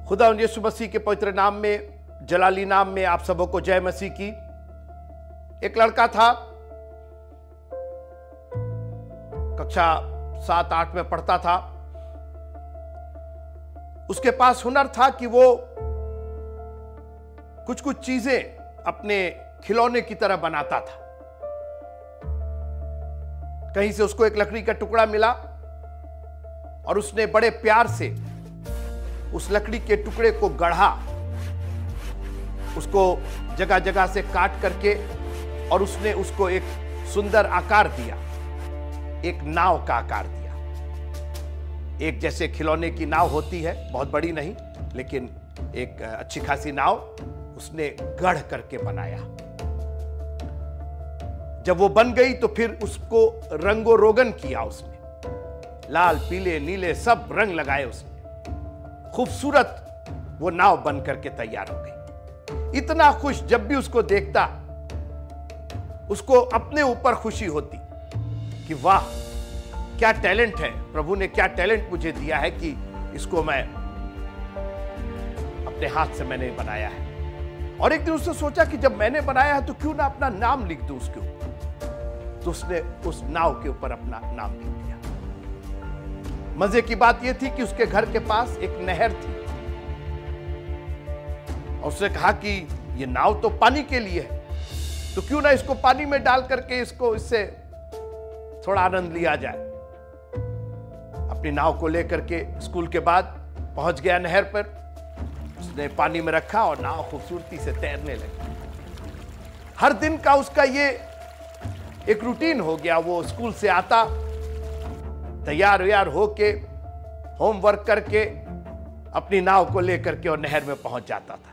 खुदा यीशु मसीह के पवित्र नाम में, जलाली नाम में आप सबों को जय मसीह की। एक लड़का था, कक्षा 7-8 में पढ़ता था। उसके पास हुनर था कि वो कुछ कुछ चीजें अपने खिलौने की तरह बनाता था। कहीं से उसको एक लकड़ी का टुकड़ा मिला और उसने बड़े प्यार से उस लकड़ी के टुकड़े को गढ़ा, उसको जगह जगह से काट करके, और उसने उसको एक सुंदर आकार दिया, एक नाव का आकार दिया। एक जैसे खिलौने की नाव होती है, बहुत बड़ी नहीं लेकिन एक अच्छी खासी नाव उसने गढ़ करके बनाया। जब वो बन गई तो फिर उसको रंगो रोगन किया उसने, लाल पीले नीले सब रंग लगाए उसने। खूबसूरत वो नाव बन करके तैयार हो गई। इतना खुश, जब भी उसको देखता उसको अपने ऊपर खुशी होती कि वाह क्या टैलेंट है, प्रभु ने क्या टैलेंट मुझे दिया है कि इसको मैं अपने हाथ से मैंने बनाया है। और एक दिन उसने सोचा कि जब मैंने बनाया है तो क्यों ना अपना नाम लिख दूं उसके ऊपर। तो उसने उस नाव के ऊपर अपना नाम लिख दिया। मजे की बात यह थी कि उसके घर के पास एक नहर थी और उसने कहा कि यह नाव तो पानी के लिए है, तो क्यों ना इसको पानी में डाल करके इससे थोड़ा आनंद लिया जाए। अपनी नाव को लेकर के स्कूल के बाद पहुंच गया नहर पर। उसने पानी में रखा और नाव खूबसूरती से तैरने लगी। हर दिन का उसका ये एक रूटीन हो गया। वो स्कूल से आता, तैयार व्यार होके, होमवर्क करके, अपनी नाव को लेकर के और नहर में पहुंच जाता था।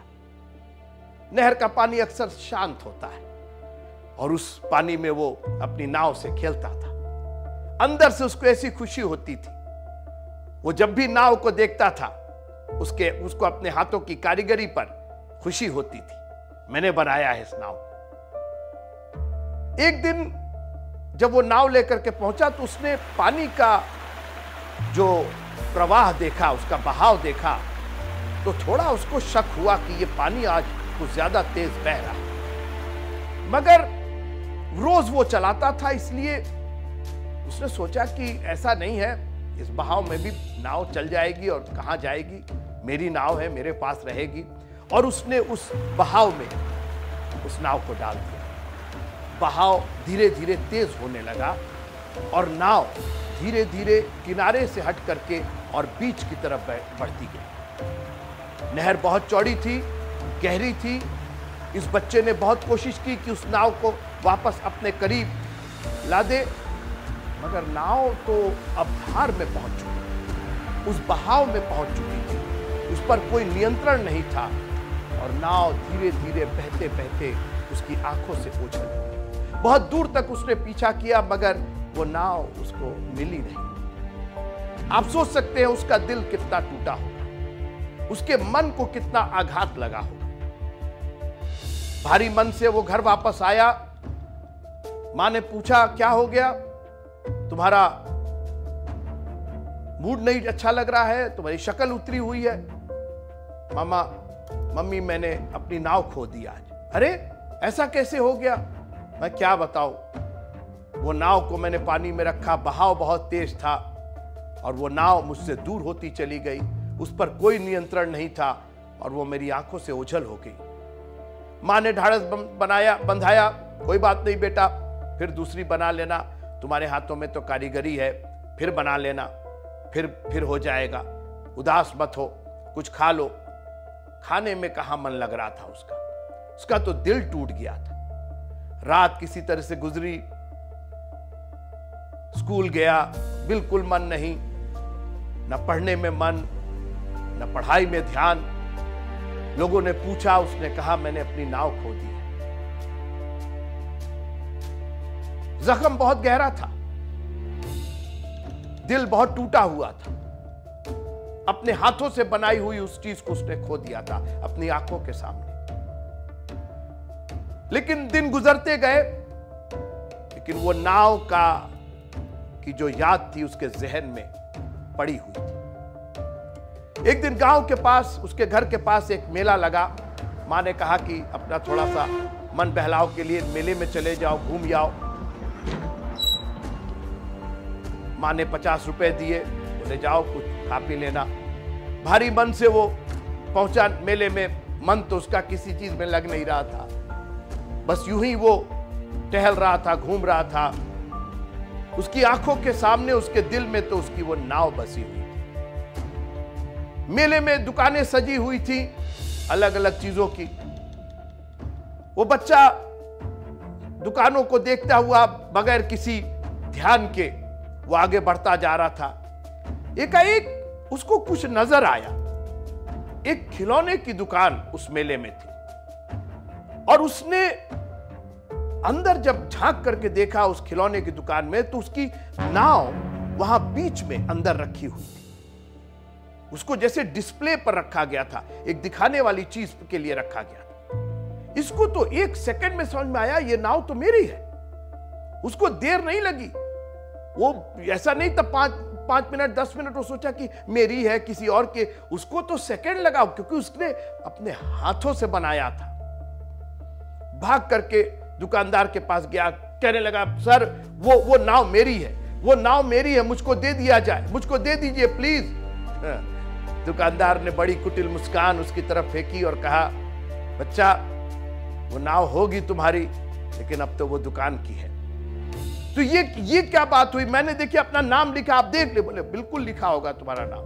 नहर का पानी अक्सर शांत होता है और उस पानी में वो अपनी नाव से खेलता था। अंदर से उसको ऐसी खुशी होती थी। वो जब भी नाव को देखता था उसको अपने हाथों की कारीगरी पर खुशी होती थी, मैंने बनाया है इस नाव। एक दिन जब वो नाव लेकर के पहुंचा तो उसने पानी का जो प्रवाह देखा, उसका बहाव देखा, तो थोड़ा उसको शक हुआ कि ये पानी आज कुछ ज्यादा तेज बह रहा है। मगर रोज वो चलाता था, इसलिए उसने सोचा कि ऐसा नहीं है, इस बहाव में भी नाव चल जाएगी और कहां जाएगी, मेरी नाव है, मेरे पास रहेगी। और उसने उस बहाव में उस नाव को डाल दिया। बहाव धीरे धीरे तेज होने लगा और नाव धीरे धीरे किनारे से हट करके और बीच की तरफ बढ़ती गई। नहर बहुत चौड़ी थी, गहरी थी। इस बच्चे ने बहुत कोशिश की कि उस नाव को वापस अपने करीब ला दे, मगर नाव तो अब धार में पहुंच चुकी, उस बहाव में पहुंच चुकी थी, उस पर कोई नियंत्रण नहीं था और नाव धीरे धीरे बहते बहते उसकी आंखों से ओझल गई। बहुत दूर तक उसने पीछा किया मगर वो नाव उसको मिली नहीं। आप सोच सकते हैं उसका दिल कितना टूटा होगा, उसके मन को कितना आघात लगा होगा। भारी मन से वो घर वापस आया। मां ने पूछा, क्या हो गया, तुम्हारा मूड नहीं अच्छा लग रहा है, तुम्हारी शक्ल उतरी हुई है। मम्मी मैंने अपनी नाव खो दी आज। अरे ऐसा कैसे हो गया? मैं क्या बताऊं, वो नाव को मैंने पानी में रखा, बहाव बहुत तेज था और वो नाव मुझसे दूर होती चली गई, उस पर कोई नियंत्रण नहीं था और वो मेरी आंखों से ओझल हो गई। मां ने ढाढ़स बंधाया, कोई बात नहीं बेटा, फिर दूसरी बना लेना, तुम्हारे हाथों में तो कारीगरी है, फिर बना लेना, फिर हो जाएगा, उदास मत हो, कुछ खा लो। खाने में कहां मन लग रहा था उसका तो दिल टूट गया था। रात किसी तरह से गुजरी, स्कूल गया, बिल्कुल मन नहीं, न पढ़ने में मन, न पढ़ाई में ध्यान। लोगों ने पूछा, उसने कहा मैंने अपनी नाव खो दी है। जख्म बहुत गहरा था, दिल बहुत टूटा हुआ था। अपने हाथों से बनाई हुई उस चीज को उसने खो दिया था अपनी आंखों के सामने। लेकिन दिन गुजरते गए, लेकिन वो नाव की जो याद थी उसके जहन में पड़ी हुई थी। एक दिन गांव के पास, उसके घर के पास एक मेला लगा। माँ ने कहा कि अपना थोड़ा सा मन बहलाव के लिए मेले में चले जाओ, घूम आओ। माँ ने 50 रुपए दिए, बोले जाओ कुछ खा पी लेना। भारी मन से वो पहुंचा मेले में। मन तो उसका किसी चीज में लग नहीं रहा था, बस यूं ही वो टहल रहा था, घूम रहा था। उसकी आंखों के सामने, उसके दिल में तो उसकी वो नाव बसी हुई थी। मेले में दुकानें सजी हुई थी अलग अलग चीजों की। वो बच्चा दुकानों को देखता हुआ बगैर किसी ध्यान के वो आगे बढ़ता जा रहा था। एकाएक उसको कुछ नजर आया। एक खिलौने की दुकान उस मेले में थी और उसने अंदर जब झांक करके देखा उस खिलौने की दुकान में, तो उसकी नाव वहां बीच में अंदर रखी हुई थी। उसको जैसे डिस्प्ले पर रखा गया था, एक दिखाने वाली चीज के लिए रखा गया था। इसको तो 1 सेकंड में समझ में आया ये नाव तो मेरी है। उसको देर नहीं लगी। वो ऐसा नहीं था 5 मिनट 10 मिनट वो सोचा कि मेरी है किसी और के। उसको तो सेकंड लगा, क्योंकि उसने अपने हाथों से बनाया था। भाग करके दुकानदार के पास गया, कहने लगा सर वो नाव मेरी है, वो नाव मेरी है, मुझको दे दिया जाए, मुझको दे दीजिए प्लीज। दुकानदार ने बड़ी कुटिल मुस्कान उसकी तरफ फेंकी और कहा, बच्चा वो नाव होगी तुम्हारी, लेकिन अब तो वो दुकान की है। तो ये क्या बात हुई? मैंने देखिए अपना नाम लिखा, आप देख ले। बोले बिल्कुल लिखा होगा तुम्हारा नाम,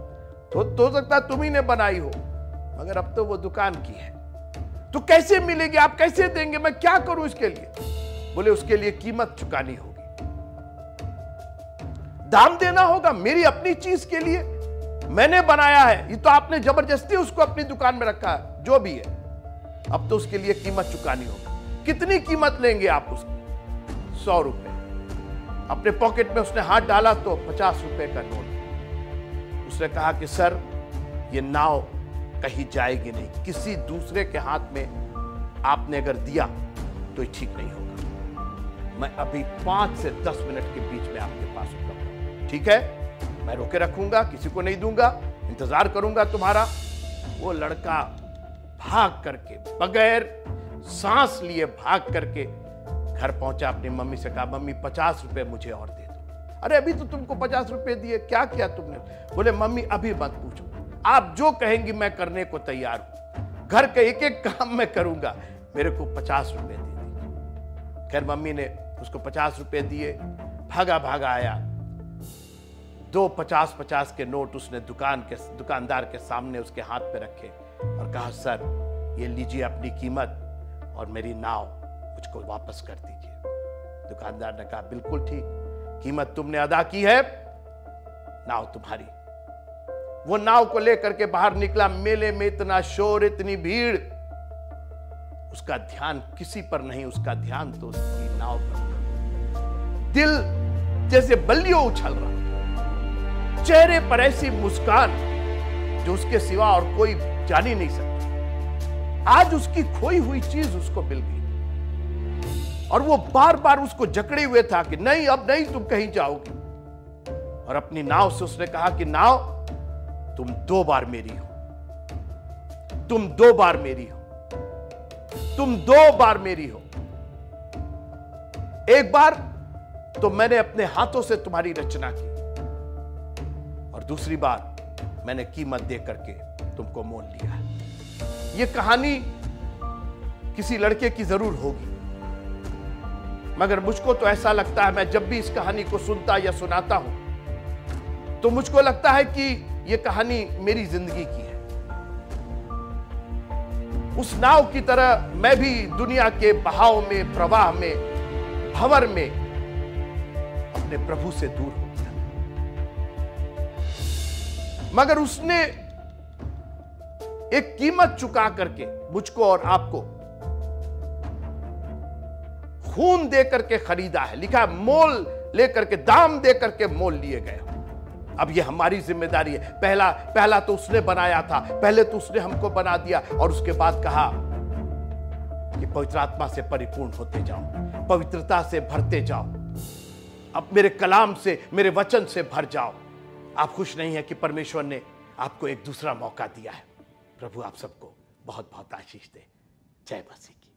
तो सकता तुम ही ने बनाई हो, मगर अब तो वो दुकान की है। तो कैसे मिलेगी, आप कैसे देंगे, मैं क्या करूं इसके लिए? बोले उसके लिए कीमत चुकानी होगी, दाम देना होगा। मेरी अपनी चीज के लिए मैंने बनाया है, ये तो आपने जबरदस्ती उसको अपनी दुकान में रखा है, जो भी है। अब तो उसके लिए कीमत चुकानी होगी। कितनी कीमत लेंगे आप उसकी? 100 रुपए। अपने पॉकेट में उसने हाथ डाला तो 50 रुपए का नोट। उसने कहा कि सर ये नाव कहीं जाएगी नहीं, किसी दूसरे के हाथ में आपने अगर दिया तो ये ठीक नहीं होगा। मैं अभी 5 से 10 मिनट के बीच में आपके पास होगा, ठीक है? मैं रोके रखूंगा, किसी को नहीं दूंगा, इंतजार करूंगा तुम्हारा। वो लड़का भाग करके, बगैर सांस लिए भाग करके घर पहुंचा। अपनी मम्मी से कहा, मम्मी 50 रुपए मुझे और दे दो। अरे अभी तो तुमको 50 रुपए दिए, क्या किया तुमने? बोले मम्मी अभी मत पूछो, आप जो कहेंगी मैं करने को तैयार हूं, घर का एक एक काम मैं करूंगा, मेरे को 50 रुपए दे दीजिए। खैर मम्मी ने उसको 50 रुपए दिए, भागा भागा आया। 2 50-50 के नोट उसने दुकानदार के सामने उसके हाथ पे रखे और कहा, सर ये लीजिए अपनी कीमत और मेरी नाव मुझको वापस कर दीजिए। दुकानदार ने कहा, बिल्कुल ठीक, कीमत तुमने अदा की है, नाव तुम्हारी। वो नाव को लेकर के बाहर निकला। मेले में इतना शोर, इतनी भीड़, उसका ध्यान किसी पर नहीं, उसका ध्यान तो उसकी नाव पर। दिल जैसे बल्लियों उछल रहा, चेहरे पर ऐसी मुस्कान जो उसके सिवा और कोई जान ही नहीं सकता। आज उसकी खोई हुई चीज उसको मिल गई और वो बार बार उसको जकड़े हुए था कि नहीं, अब नहीं तुम कहीं जाओगी। और अपनी नाव से उसने कहा कि नाव तुम 2 बार मेरी हो, तुम 2 बार मेरी हो, तुम 2 बार मेरी हो। एक बार तो मैंने अपने हाथों से तुम्हारी रचना की और दूसरी बार मैंने कीमत दे करके तुमको मोल लिया है। यह कहानी किसी लड़के की जरूर होगी, मगर मुझको तो ऐसा लगता है, मैं जब भी इस कहानी को सुनता या सुनाता हूं तो मुझको लगता है कि यह कहानी मेरी जिंदगी की है। उस नाव की तरह मैं भी दुनिया के बहाव में, प्रवाह में, भंवर में अपने प्रभु से दूर हो गया, मगर उसने एक कीमत चुका करके मुझको और आपको खून दे करके खरीदा है। लिखा है मोल लेकर के, दाम दे करके मोल लिए गए। अब ये हमारी जिम्मेदारी है। पहला तो उसने बनाया था, पहले तो उसने हमको बना दिया और उसके बाद कहा कि पवित्र आत्मा से परिपूर्ण होते जाओ, पवित्रता से भरते जाओ, अब मेरे कलाम से, मेरे वचन से भर जाओ। आप खुश नहीं है कि परमेश्वर ने आपको एक दूसरा मौका दिया है। प्रभु आप सबको बहुत बहुत आशीष दे। जय मसीह की।